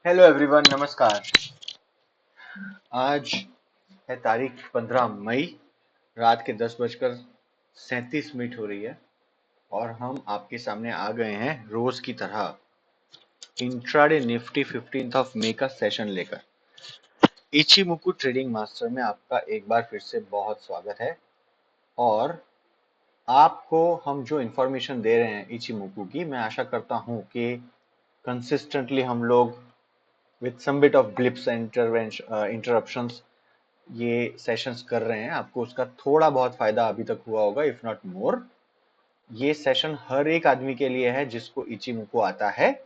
Hello everyone, नमस्कार। आज है तारीख 15 मई। रात के 10:37 हो रही है और हम आपके सामने आ गए हैं रोज की तरह इंट्राडे निफ्टी 15 मई का सेशन लेकर। इचिमुकु ट्रेडिंग मास्टर में आपका एक बार फिर से बहुत स्वागत है। और आपको हम जो इंफॉर्मेशन दे रहे हैं इचिमुकु की, मैं आशा करता हूं कि कंसिस्टेंटली हम लोग with some bit of blips and interruptions ये सेशंस कर रहे हैं। आपको उसका थोड़ा बहुत फायदा अभी तक हुआ होगा, इफ नॉट मोर। ये सेशन हर एक आदमी के लिए है जिसको इचिमुको आता है।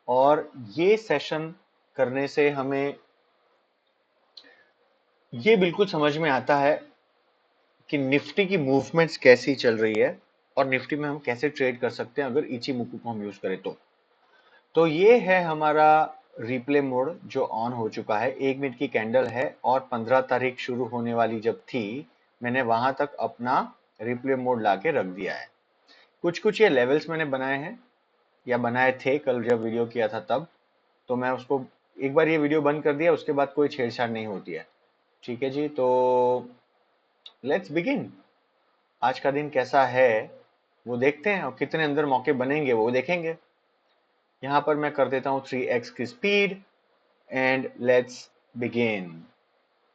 और ये सेशन करने से हमें ये बिल्कुल समझ में आता है कि निफ्टी की मूवमेंट्स कैसी चल रही है और निफ्टी में हम कैसे ट्रेड कर सकते हैं अगर इचिमुको को हम यूज करें तो ये है हमारा रिप्ले मोड जो ऑन हो चुका है। 1 मिनट की कैंडल है और 15 तारीख शुरू होने वाली जब थी, मैंने वहां तक अपना रिप्ले मोड लाके रख दिया है। कुछ कुछ ये लेवल्स मैंने बनाए हैं या बनाए थे कल जब वीडियो किया था तब, तो मैं उसको एक बार ये वीडियो बंद कर दिया, उसके बाद कोई छेड़छाड़ नहीं होती है। ठीक है जी, तो लेट्स बिगिन। आज का दिन कैसा है वो देखते हैं और कितने अंदर मौके बनेंगे वो देखेंगे। यहां पर मैं कर देता हूं 3x की speed and let's begin.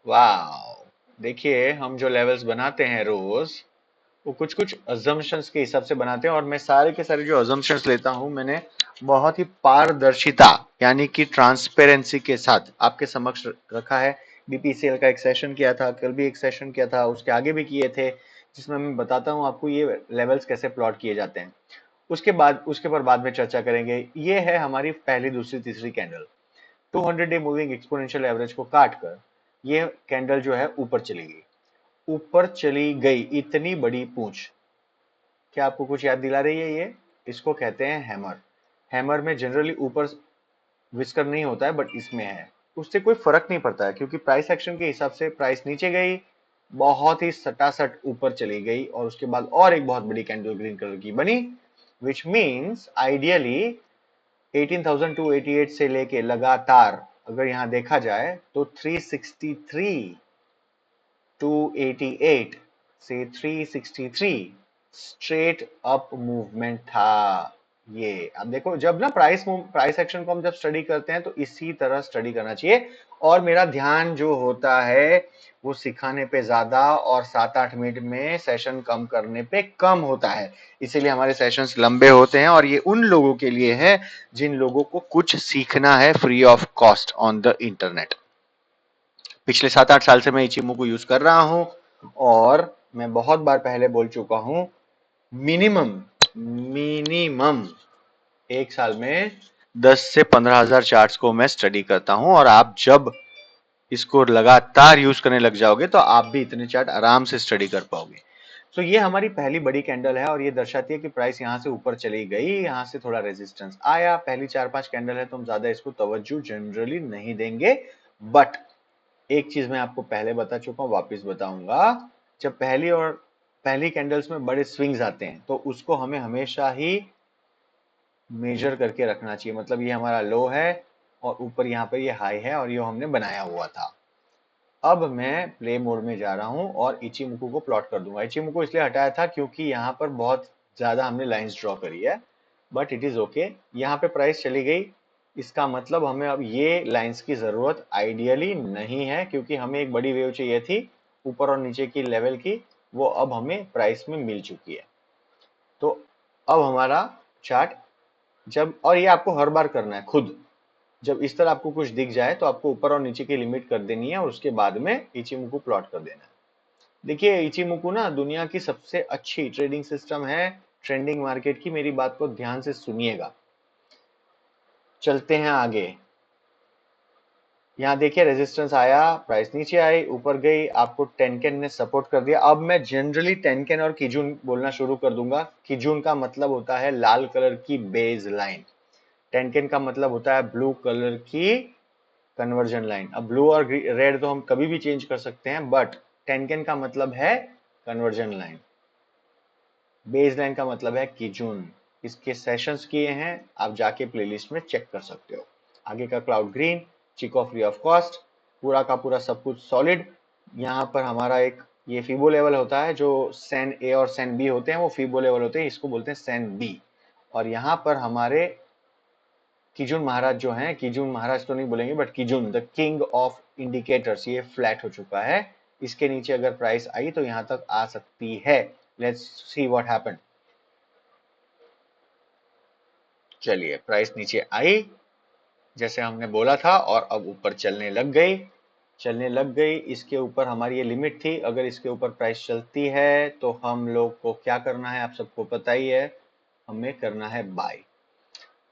Wow, देखिए हम जो लेवल्स बनाते हैं रोज, वो कुछ कुछ अजम्पशंस के हिसाब से बनाते हैं और मैं सारे के सारे जो अजम्पशंस लेता हूं, मैंने बहुत ही पारदर्शिता यानी कि ट्रांसपेरेंसी के साथ आपके समक्ष रखा है। बीपीसीएल का एक सेशन किया था, कल भी एक सेशन किया था, उसके आगे भी किए थे, जिसमें मैं बताता हूं आपको ये लेवल्स कैसे प्लॉट किए जाते हैं। उसके पर बाद में चर्चा करेंगे। ये है हमारी पहली, दूसरी, तीसरी candle. 200 day moving exponential average को काट कर ये कैंडल जो है ऊपर चली गई। ऊपर चली गई इतनी बड़ी पूंछ क्या आपको कुछ याद दिला रही है? ये इसको कहते हैं हैमर। हैमर में जनरली ऊपर विस्कर नहीं होता है, बट इसमें है। उससे कोई फर्क नहीं पड़ता है क्योंकि प्राइस एक्शन के हिसाब से प्राइस नीचे गई, बहुत ही सटासट ऊपर चली गई और उसके बाद और एक बहुत बड़ी कैंडल ग्रीन कलर की बनी, विच मीन्स आइडियली 18,288 से लेके लगातार अगर यहां देखा जाए तो 363 288 से 363 स्ट्रेट अप मूवमेंट था। ये अब देखो, जब ना प्राइस एक्शन को हम जब स्टडी करते हैं तो इसी तरह स्टडी करना चाहिए। और मेरा ध्यान जो होता है वो सिखाने पे ज्यादा और 7-8 मिनट में सेशन कम करने पे कम होता है। इसीलिए हमारे सेशंस लंबे होते हैं और ये उन लोगों के लिए है जिन लोगों को कुछ सीखना है free of cost on the internet. पिछले 7-8 साल से मैं इचिमो को यूज कर रहा हूं और मैं बहुत बार पहले बोल चुका हूं, मिनिमम मिनिमम एक साल में 10 से 15 हजार चार्ट्स को मैं स्टडी करता हूं। और आप जब इसको लगातार यूज करने लग जाओगे तो आप भी इतने चार्ट आराम से स्टडी कर पाओगे। तो ये हमारी पहली बड़ी कैंडल है और ये दर्शाती है कि प्राइस यहां से ऊपर चली गई, यहां से थोड़ा रेजिस्टेंस आया। पहली 4-5 कैंडल है तो हम ज्यादा इसको तवज्जो जनरली नहीं देंगे। बट एक चीज मैं आपको पहले बता चुका हूं, वापस बताऊंगा। जब पहली कैंडल्स में बड़े स्विंग्स आते हैं तो उसको हमें हमेशा ही मेजर करके रखना चाहिए। मतलब ये हमारा लो है और ऊपर यहाँ पर ये हाई है और ये हमने बनाया हुआ था। अब मैं प्ले मोड में जा रहा हूं और इचिमुको को प्लॉट कर दूंगा। इचिमुको इसलिए हटाया था क्योंकि यहाँ पर बहुत ज्यादा हमने लाइंस ड्रॉ करी है, बट इट इज ओके। यहाँ पे प्राइस चली गई, इसका मतलब हमें अब ये लाइंस की जरूरत आइडियली नहीं है क्योंकि हमें एक बड़ी वेव चाहिए थी ऊपर और नीचे की लेवल की, वो अब हमें प्राइस में मिल चुकी है। तो अब हमारा चार्ट जब, और ये आपको हर बार करना है खुद, जब इस तरह आपको कुछ दिख जाए तो आपको ऊपर और नीचे की लिमिट कर देनी है और उसके बाद में इचिमुको प्लॉट कर देना है। देखिए इचिमुको ना दुनिया की सबसे अच्छी ट्रेडिंग सिस्टम है ट्रेंडिंग मार्केट की। मेरी बात को ध्यान से सुनिएगा। चलते हैं आगे। यहाँ देखिए रेजिस्टेंस आया, प्राइस नीचे आई, ऊपर गई, आपको टेनकेन ने सपोर्ट कर दिया। अब मैं जनरली टेनकेन और किजुन बोलना शुरू कर दूंगा। किजुन का मतलब होता है लाल कलर की बेस लाइन, टेनकेन का मतलब होता है ब्लू कलर की कन्वर्जन लाइन। अब ब्लू और रेड तो हम कभी भी चेंज कर सकते हैं, बट टेनकेन का मतलब है कन्वर्जन लाइन, बेस लाइन का मतलब है किजुन। इसके सेशंस किए हैं, आप जाके प्लेलिस्ट में चेक कर सकते हो। आगे का क्लाउड ग्रीन, चिको फ्री ऑफ कॉस्ट, पूरा का पूरा सब कुछ सॉलिड। यहाँ पर हमारा एक ये फीबो लेवल होता है, जो सैन ए और सैन बी होते हैं वो फीबो लेवल होते हैं, इसको बोलते हैं सैन बी। और यहाँ पर हमारे किजुन महाराज जो हैं, किजुन महाराज तो नहीं बोलेंगे but Kijun the king of indicators, ये फ्लैट हो चुका है। इसके नीचे अगर प्राइस आई तो यहां तक आ सकती है। Let's see what happened. चलिए प्राइस नीचे आई जैसे हमने बोला था, और अब ऊपर चलने लग गई, चलने लग गई। इसके ऊपर हमारी ये लिमिट थी, अगर इसके ऊपर प्राइस चलती है तो हम लोग को क्या करना है, आप सबको पता ही है, हमें करना है बाय।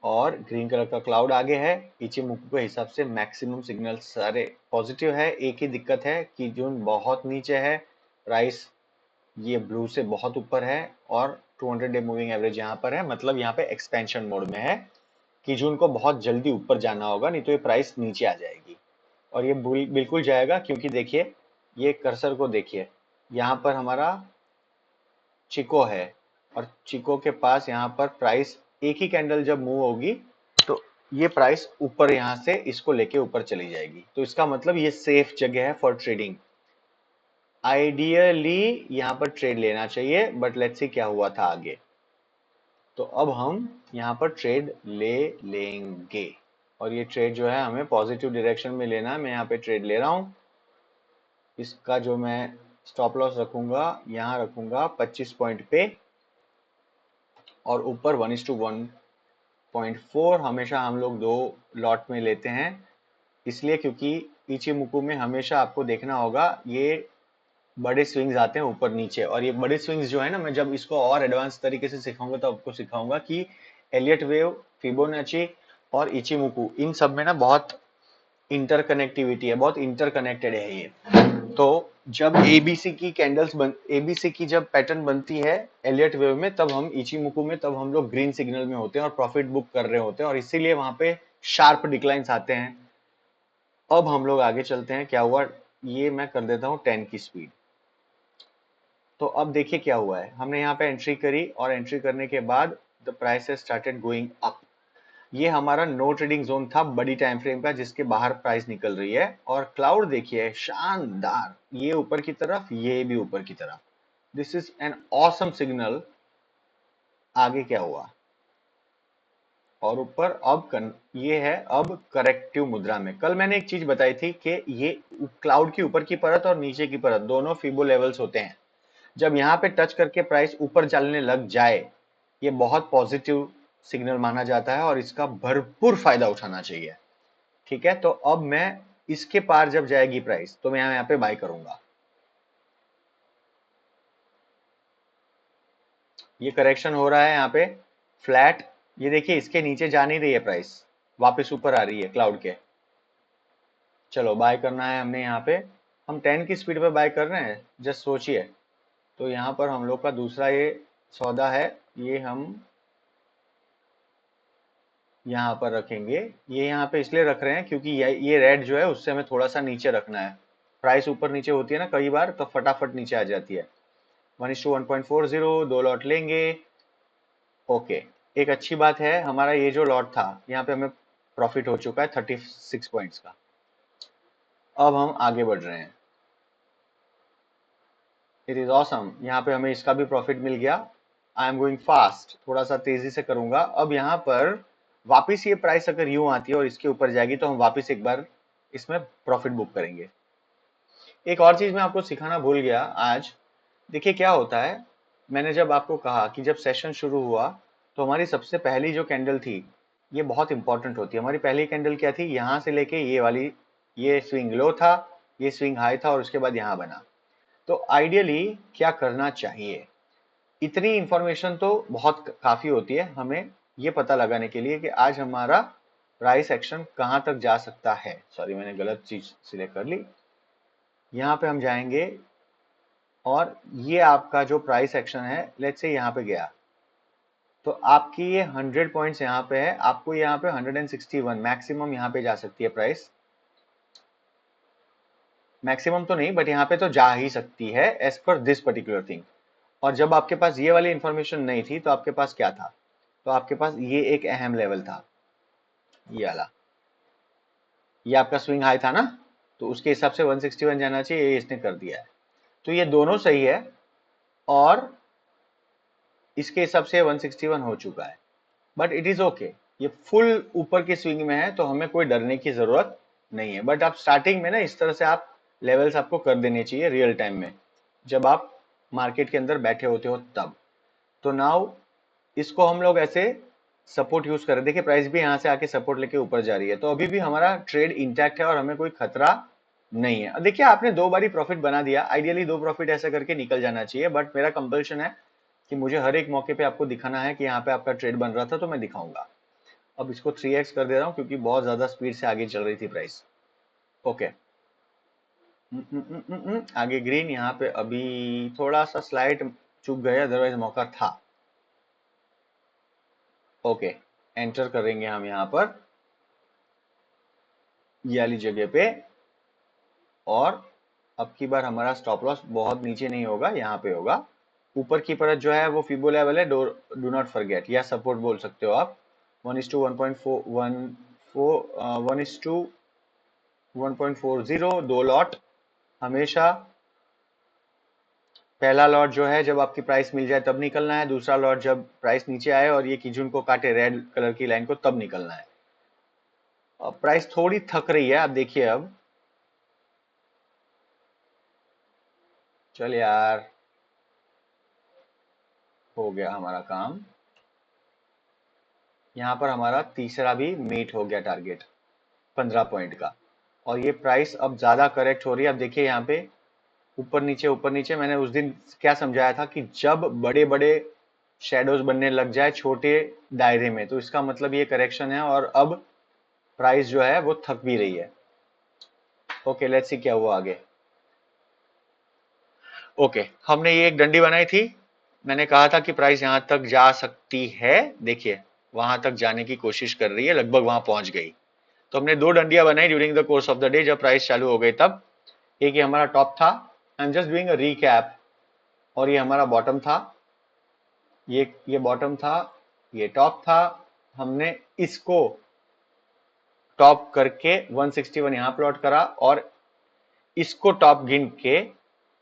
और ग्रीन कलर का क्लाउड आगे है, इचिमोकू के हिसाब से मैक्सिमम सिग्नल सारे पॉजिटिव है। एक ही दिक्कत है कि जून बहुत नीचे है, प्राइस ये ब्लू से बहुत ऊपर है, और 200 डे मूविंग एवरेज यहाँ पर है, मतलब यहाँ पे एक्सपेंशन मोड में है कि जून को बहुत जल्दी ऊपर जाना होगा, नहीं तो ये प्राइस नीचे आ जाएगी। और ये बिल्कुल जाएगा, क्योंकि देखिए ये कर्सर को देखिए, यहाँ पर हमारा चिको है, और चिको के पास यहाँ पर प्राइस एक ही कैंडल जब मूव होगी तो ये प्राइस ऊपर यहाँ से इसको लेके ऊपर चली जाएगी, तो इसका मतलब ये सेफ जगह है फॉर ट्रेडिंग। आइडियली यहाँ पर ट्रेड लेना चाहिए, बट लेट्स सी क्या हुआ था आगे। तो अब हम यहाँ पर ट्रेड ले लेंगे, और ये ट्रेड जो है हमें पॉजिटिव डायरेक्शन में लेना है। मैं यहाँ पे ट्रेड ले रहा हूँ, इसका जो मैं स्टॉप लॉस रखूंगा यहाँ रखूंगा 25 पॉइंट पे, और ऊपर 1:1.4। हमेशा हम लोग दो लॉट में लेते हैं, इसलिए क्योंकि इचिमुकू में हमेशा आपको देखना होगा ये बड़े स्विंग्स आते हैं ऊपर नीचे, और ये बड़े स्विंग्स जो है ना, मैं जब इसको और एडवांस तरीके से सिखाऊंगा तो आपको सिखाऊंगा कि एलियट वेव, फिबोनाची और इचिमुकू, इन सब में ना बहुत इंटरकनेक्टिविटी है, बहुत इंटरकनेक्टेड है ये। तो जब एबीसी की एबीसी की जब पैटर्न बनती है एलियट वेव में, तब हम इचिमुकू में, तब हम लोग ग्रीन सिग्नल में होते हैं और प्रॉफिट बुक कर रहे होते हैं, और इसीलिए वहां पे शार्प डिक्लाइंस आते हैं। अब हम लोग आगे चलते हैं, क्या हुआ, ये मैं कर देता हूं 10 की स्पीड। तो अब देखिए क्या हुआ है, हमने यहाँ पे एंट्री करी, और एंट्री करने के बाद the price has started going up. ये हमारा नो ट्रेडिंग जोन था बड़ी टाइम फ्रेम का, जिसके बाहर प्राइस निकल रही है। और क्लाउड देखिए शानदार, ये ऊपर की तरफ, ये भी ऊपर की तरफ, this is an awesome signal. आगे क्या हुआ, और ऊपर ये है अब करेक्टिव मुद्रा में। कल मैंने एक चीज बताई थी कि ये क्लाउड की ऊपर की परत और नीचे की परत दोनों फिबो लेवल्स होते हैं। जब यहाँ पे टच करके प्राइस ऊपर चलने लग जाए, ये बहुत पॉजिटिव सिग्नल माना जाता है, और इसका भरपूर फायदा उठाना चाहिए। ठीक है, तो अब मैं इसके पार जब जाएगी प्राइस तो मैं यहाँ पे बाय करूंगा। ये करेक्शन हो रहा है यहाँ पे फ्लैट, ये देखिए इसके नीचे जा नहीं रही है प्राइस, वापस ऊपर आ रही है क्लाउड के। चलो बाय करना है हमने यहाँ पे, हम 10 की स्पीड पे बाय कर रहे हैं, जस्ट सोचिए। तो यहाँ पर हम लोग का दूसरा ये सौदा है, ये हम यहाँ पर रखेंगे। ये यहाँ पे इसलिए रख रहे हैं क्योंकि ये रेड जो है उससे हमें थोड़ा सा नीचे रखना है। प्राइस ऊपर नीचे होती है ना कई बार, तो फटाफट नीचे आ जाती है। 1:1.40, दो लॉट लेंगे। ओके, एक अच्छी बात है, हमारा ये जो लॉट था यहाँ पे हमें प्रॉफिट हो चुका है 36 पॉइंट्स का। अब हम आगे बढ़ रहे हैं, इट इज ऑसम। यहाँ पे हमें इसका भी प्रॉफिट मिल गया। आई एम गोइंग फास्ट, थोड़ा सा तेजी से करूंगा। अब यहाँ पर वापिस ये प्राइस अगर यूं आती है और इसके ऊपर जाएगी तो हम वापिस एक बार इसमें प्रॉफिट बुक करेंगे। एक और चीज मैं आपको सिखाना भूल गया आज। देखिए क्या होता है, मैंने जब आपको कहा कि जब सेशन शुरू हुआ तो हमारी सबसे पहली जो कैंडल थी ये बहुत इंपॉर्टेंट होती है। हमारी पहली कैंडल क्या थी, यहां से लेके ये वाली, ये स्विंग लो था, ये स्विंग हाई था, और उसके बाद यहां बना। तो आइडियली क्या करना चाहिए, इतनी इंफॉर्मेशन तो बहुत काफी होती है हमें ये पता लगाने के लिए कि आज हमारा प्राइस एक्शन कहां तक जा सकता है। सॉरी मैंने गलत चीज सिलेक्ट कर ली। यहाँ पे हम जाएंगे, और ये आपका जो प्राइस एक्शन है लेट्स से यहाँ पे गया, तो आपकी ये 100 पॉइंट्स यहाँ पे है, आपको यहाँ पे 161 मैक्सिमम यहाँ पे जा सकती है प्राइस। मैक्सिमम तो नहीं बट यहाँ पे तो जा ही सकती है as per this particular thing. और जब आपके पास ये वाली इंफॉर्मेशन नहीं थी तो आपके पास क्या था, तो आपके पास ये एक अहम लेवल था, ये वाला। ये आपका स्विंग हाई था ना, तो उसके हिसाब से 161 जाना चाहिए, ये इसने कर दिया है। तो ये दोनों सही है, और इसके हिसाब से 161 हो चुका है। बट इट इज ओके, ये फुल ऊपर की स्विंग में है, तो हमें कोई डरने की जरूरत नहीं है। बट आप स्टार्टिंग में ना इस तरह से आप लेवल्स आपको कर देने चाहिए रियल टाइम में, जब आप मार्केट के अंदर बैठे होते हो तब। तो नाउ इसको हम लोग ऐसे सपोर्ट यूज कर रहे हैं। देखिए प्राइस भी यहाँ से आके सपोर्ट लेके ऊपर जा रही है, तो अभी भी हमारा ट्रेड इंटैक्ट है और हमें कोई खतरा नहीं है। देखिए आपने 2 बारी प्रॉफिट बना दिया, आइडियली 2 प्रॉफिट ऐसा करके निकल जाना चाहिए, बट मेरा कंपल्शन है कि मुझे हर एक मौके पे आपको दिखाना है कि यहाँ पे आपका ट्रेड बन रहा था, तो मैं दिखाऊंगा। अब इसको 3x कर दे रहा हूँ क्योंकि बहुत ज्यादा स्पीड से आगे चल रही थी प्राइस। ओके, आगे ग्रीन, यहाँ पे अभी थोड़ा सा स्लाइड चूक गए, अदरवाइज मौका था। ओके, एंटर करेंगे हम यहाँ पर ये वाली जगह पे, और अब की बार हमारा स्टॉप लॉस बहुत नीचे नहीं होगा, यहाँ पे होगा। ऊपर की परत जो है वो फिबो लेवल है, डू नॉट फॉरगेट, या सपोर्ट बोल सकते हो आप। 1:1.40, 2 लॉट हमेशा। पहला लॉट जो है जब आपकी प्राइस मिल जाए तब निकलना है, दूसरा लॉट जब प्राइस नीचे आए और ये किजुन को काटे रेड कलर की लाइन को, तब निकलना है। अब प्राइस थोड़ी थक रही है, आप देखिए अब। चल यार, हो गया हमारा काम। यहाँ पर हमारा तीसरा भी मीट हो गया टारगेट 15 पॉइंट का। और ये प्राइस अब ज्यादा करेक्ट हो रही है। अब देखिए यहाँ पे ऊपर नीचे ऊपर नीचे, मैंने उस दिन क्या समझाया था कि जब बड़े बड़े शेडोज बनने लग जाए छोटे दायरे में, तो इसका मतलब ये करेक्शन है, और अब प्राइस जो है वो थक भी रही है। ओके, लेट्स सी क्या हुआ आगे। ओके, हमने ये एक डंडी बनाई थी, मैंने कहा था कि प्राइस यहां तक जा सकती है। देखिए वहां तक जाने की कोशिश कर रही है, लगभग वहां पहुंच गई। तो हमने 2 डंडियां बनाई during the course of the day, जब प्राइस चालू हो गई तब। एक ये हमारा टॉप था, I am just doing a recap, और ये हमारा बॉटम था। ये बॉटम था, ये टॉप था। हमने इसको टॉप करके 161 यहां प्लॉट करा, और इसको टॉप गिन के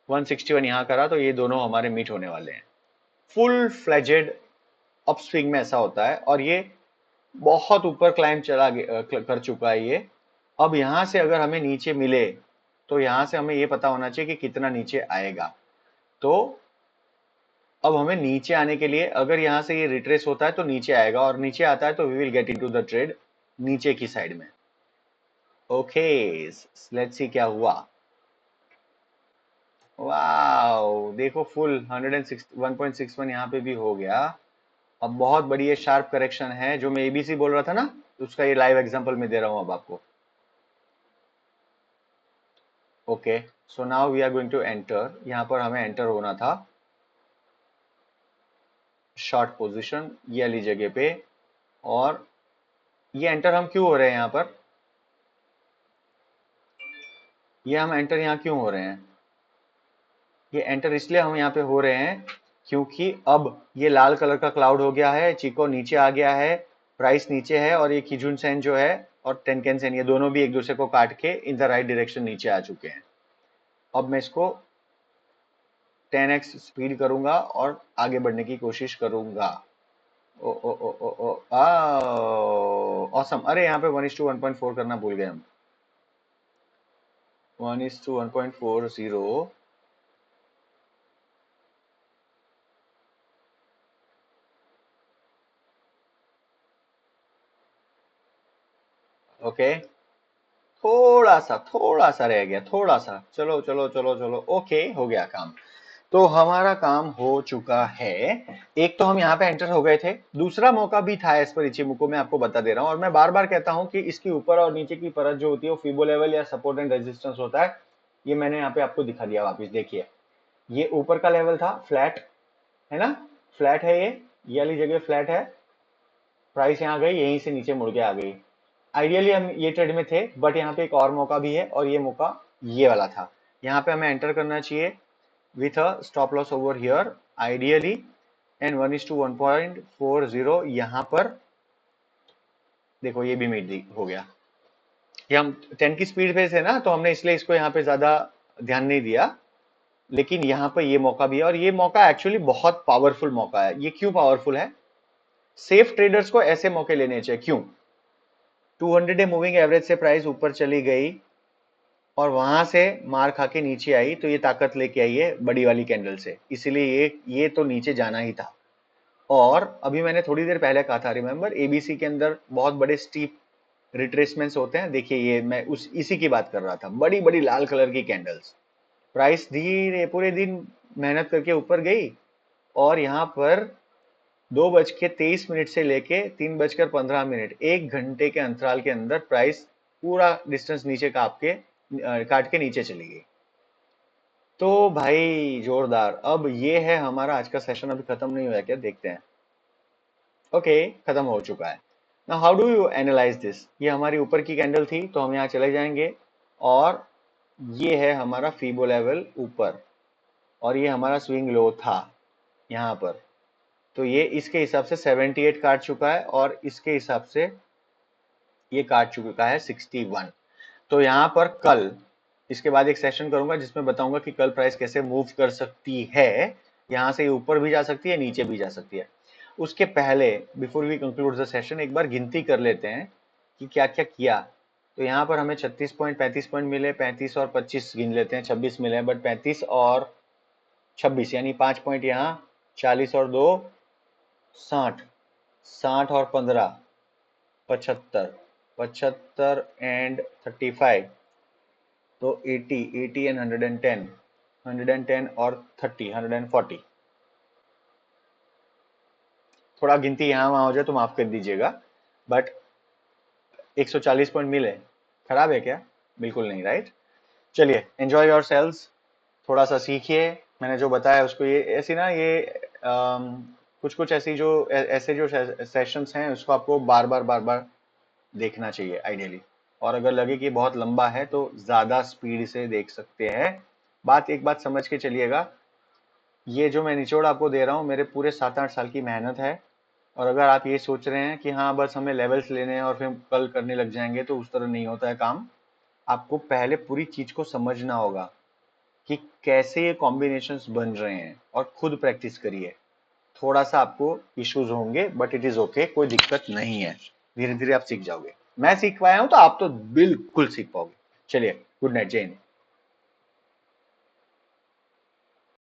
161 यहां करा, तो ये दोनों हमारे मीट होने वाले हैं। फुल फ्लेजेड अपस्विंग में ऐसा होता है, और ये बहुत ऊपर क्लाइम कर चुका है ये। अब यहां से अगर हमें नीचे मिले, तो यहां से हमें ये पता होना चाहिए कि कितना नीचे आएगा। तो अब हमें नीचे आने के लिए, अगर यहां से ये रिट्रेस होता है तो नीचे आएगा, और नीचे आता है तो we will get into the trade नीचे की साइड में। ओके, लेट्स सी क्या हुआ। वाओ, देखो फुल 161 यहाँ पे भी हो गया। अब बहुत बड़ी ये शार्प करेक्शन है, जो मैं एबीसी बोल रहा था ना, उसका ये लाइव एग्जांपल में दे रहा हूं अब आपको। Okay, so now we are going to enter, यहाँ पर हमें एंटर होना था शॉर्ट पोजीशन ये वाली जगह पे। और ये एंटर हम क्यों हो रहे हैं यहाँ पर, ये हम एंटर यहाँ क्यों हो रहे हैं, ये एंटर इसलिए हम यहाँ पे हो रहे हैं क्योंकि अब ये लाल कलर का क्लाउड हो गया है, चिको नीचे आ गया है, प्राइस नीचे है, और ये किजुन सेन जो है और टेनकेन सेन, ये दोनों भी एक दूसरे को काट के इन द राइट डायरेक्शन नीचे आ चुके हैं। अब मैं इसको 10x स्पीड करूंगा और आगे बढ़ने की कोशिश करूंगा। ओ ओ ओ ओ ओ ऑसम। अरे यहाँ पे 1:1.4 करना भूल गए हम। 1:1.40। ओके, थोड़ा सा रह गया, थोड़ा सा। चलो चलो चलो चलो, ओके हो गया काम। तो हमारा काम हो चुका है। एक तो हम यहाँ पे एंटर हो गए थे, दूसरा मौका भी था एज पर इचिमुको, मैं आपको बता दे रहा हूँ। और मैं बार बार कहता हूँ कि इसकी ऊपर और नीचे की परत जो होती है वो फिबो लेवल या सपोर्ट एंड रेजिस्टेंस होता है। ये मैंने यहाँ पे आपको दिखा दिया वापिस, देखिए ये ऊपर का लेवल था फ्लैट, है ना, फ्लैट है ये वाली जगह फ्लैट है। प्राइस यहाँ गई, यहीं से नीचे मुड़ के आ गई। आइडियली हम ये ट्रेड में थे, बट यहाँ पे एक और मौका भी है, और ये मौका ये वाला था। यहाँ पे हमें एंटर करना चाहिए with a stop loss over here ideally, and 1:1.40 यहाँ पर। देखो ये भी मीट हो गया। कि हम 10 की स्पीड पे थे ना, तो हमने इसलिए इसको यहाँ पे ज्यादा ध्यान नहीं दिया। लेकिन यहाँ पे ये मौका भी है, और ये मौका एक्चुअली बहुत पावरफुल मौका है। ये क्यों पावरफुल है? सेफ ट्रेडर्स को ऐसे मौके लेने चाहिए। क्यों? 200 डे मूविंग एवरेज से प्राइस ऊपर चली गई और वहां से मार खा के नीचे आई, तो ये ताकत लेके आई है बड़ी वाली कैंडल से, इसीलिए ये तो नीचे जाना ही था। और अभी मैंने थोड़ी देर पहले कहा था, रिमेंबर, एबीसी के अंदर बहुत बड़े स्टीप रिट्रेसमेंट्स होते हैं। देखिए, ये मैं उस इसी की बात कर रहा था, बड़ी बड़ी लाल कलर की कैंडल्स। प्राइस धीरे पूरे दिन मेहनत करके ऊपर गई, और यहाँ पर 2:23 से लेके 3:15, 1 घंटे के अंतराल के अंदर प्राइस पूरा डिस्टेंस नीचे काट के नीचे चली गई। तो भाई जोरदार। अब ये है हमारा आज का सेशन, अभी खत्म नहीं हुआ है क्या? देखते हैं। ओके, खत्म हो चुका है। Now how do you analyse this? ये हमारी ऊपर की कैंडल थी, तो हम यहाँ चले जाएंगे, और ये है हमारा फीबो लेवल ऊपर, और ये हमारा स्विंग लो था यहाँ पर। तो ये इसके हिसाब से 78 काट चुका है, और इसके हिसाब से ये काट चुका है 61। तो यहाँ पर कल, इसके बाद एक सेशन करूंगा जिसमें बताऊंगा कि कल प्राइस कैसे मूव कर सकती है। यहाँ से ऊपर भी जा सकती है, नीचे भी जा सकती है। उसके पहले, before we conclude the session, एक बार गिनती कर लेते हैं कि क्या क्या किया। तो यहाँ पर हमें 36 पॉइंट 35 पॉइंट मिले, 35 और 25 गिन लेते हैं, 26 मिले, बट 35 और 26 यानी 5 पॉइंट यहाँ, 40 और 2 60, 60 और 15 75, 75 एंड 35, तो 80, 80 एंड 110, 110 और 30, 140। थोड़ा गिनती यहाँ वहां हो जाए तो माफ कर दीजिएगा, बट 140 पॉइंट मिले। खराब है क्या? बिल्कुल नहीं, राइट? चलिए, एंजॉय योर सेल्स, थोड़ा सा सीखिए। मैंने जो बताया उसको, ये ऐसी ना, ये कुछ कुछ ऐसी जो ऐसे जो सेशंस हैं, उसको आपको बार बार देखना चाहिए आइडियली। और अगर लगे कि बहुत लंबा है तो ज्यादा स्पीड से देख सकते हैं। एक बात समझ के चलिएगा, ये जो मैं निचोड़ आपको दे रहा हूँ, मेरे पूरे 7-8 साल की मेहनत है। और अगर आप ये सोच रहे हैं कि हाँ बस हमें लेवल्स लेने हैं और फिर कल करने लग जाएंगे, तो उस तरह नहीं होता है काम। आपको पहले पूरी चीज को समझना होगा कि कैसे ये कॉम्बिनेशंस बन रहे हैं, और खुद प्रैक्टिस करिए। थोड़ा सा आपको इश्यूज होंगे, बट इट इज ओके, कोई दिक्कत नहीं है। धीरे धीरे आप सीख जाओगे। मैं सीख पाया हूं तो आप तो बिल्कुल सीख पाओगे। चलिए, गुड नाइट, जय हिंद।